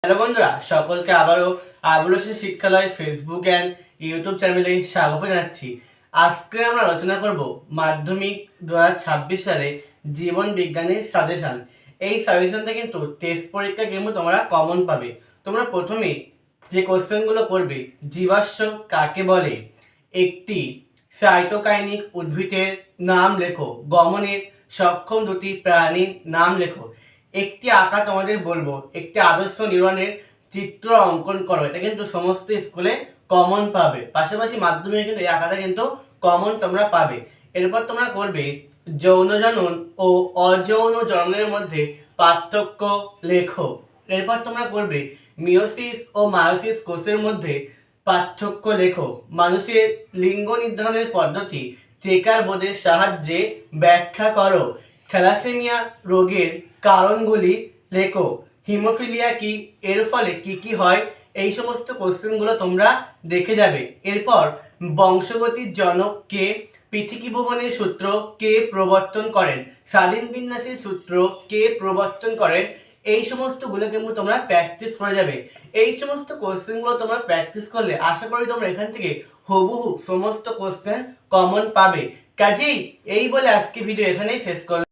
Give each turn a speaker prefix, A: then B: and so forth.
A: Hello বন্ধুরা, সকলকে আবারও আবুলসী শিক্ষালয় ফেসবুক অ্যান্ড ইউটিউব চ্যানেলে স্বাগত জানাচ্ছি। আজকে আমরা আলোচনা করব মাধ্যমিক 2026 সালে জীবন বিজ্ঞানের সাজেশন। এই সাজেশনটা কিন্তু টেস্ট পরীক্ষা কিন্তু তোমরা কমন পাবে। তোমরা প্রথমে যে কোশ্চেনগুলো করবে, জীবাশ্ম কাকে বলে, একটি সাইটোকাইনিক উদ্ভিদের নাম লেখো, গমনের সক্ষম দুটি প্রাণীর নাম লেখো, একটি আঁকা তোমাদের বলবো, একটি আদর্শ নিউরনের চিত্র অঙ্কন করো। এটা কিন্তু সমস্ত স্কুলে কমন পাবে, পাশাপাশি মাধ্যমিকে কিন্তু এই আঁকাটা কিন্তু কমন তোমরা পাবে। এরপর তোমরা করবে যৌন জনন ও অযৌন জননের মধ্যে পার্থক্য লেখো। এরপর তোমরা করবে মিওসিস ও মায়োসিস কোষের মধ্যে পার্থক্য লেখো। মানুষের লিঙ্গ নির্ধারণের পদ্ধতি চেকার বোর্ডের সাহায্যে ব্যাখ্যা করো। থ্যালাসেমিয়া রোগের কারণগুলি লেখো। হিমোফিলিয়া কি, এর ফলে কি কি হয়, এই সমস্ত কোশ্চেনগুলো তোমরা দেখে যাবে। এরপর বংশগতির জনক কে, পৃথিবী ভ্রমণের সূত্র কে প্রবর্তন করেন, স্বাধীন বিন্যাসের সূত্র কে প্রবর্তন করেন, এই সমস্তগুলো কিন্তু তোমরা প্র্যাকটিস করে যাবে। এই সমস্ত কোশ্চেনগুলো তোমরা প্র্যাকটিস করলে আশা করি তোমরা এখান থেকে হুবহু সমস্ত কোশ্চেন কমন পাবে। কাজেই এই বলে আজকে ভিডিও এখানেই শেষ করলাম।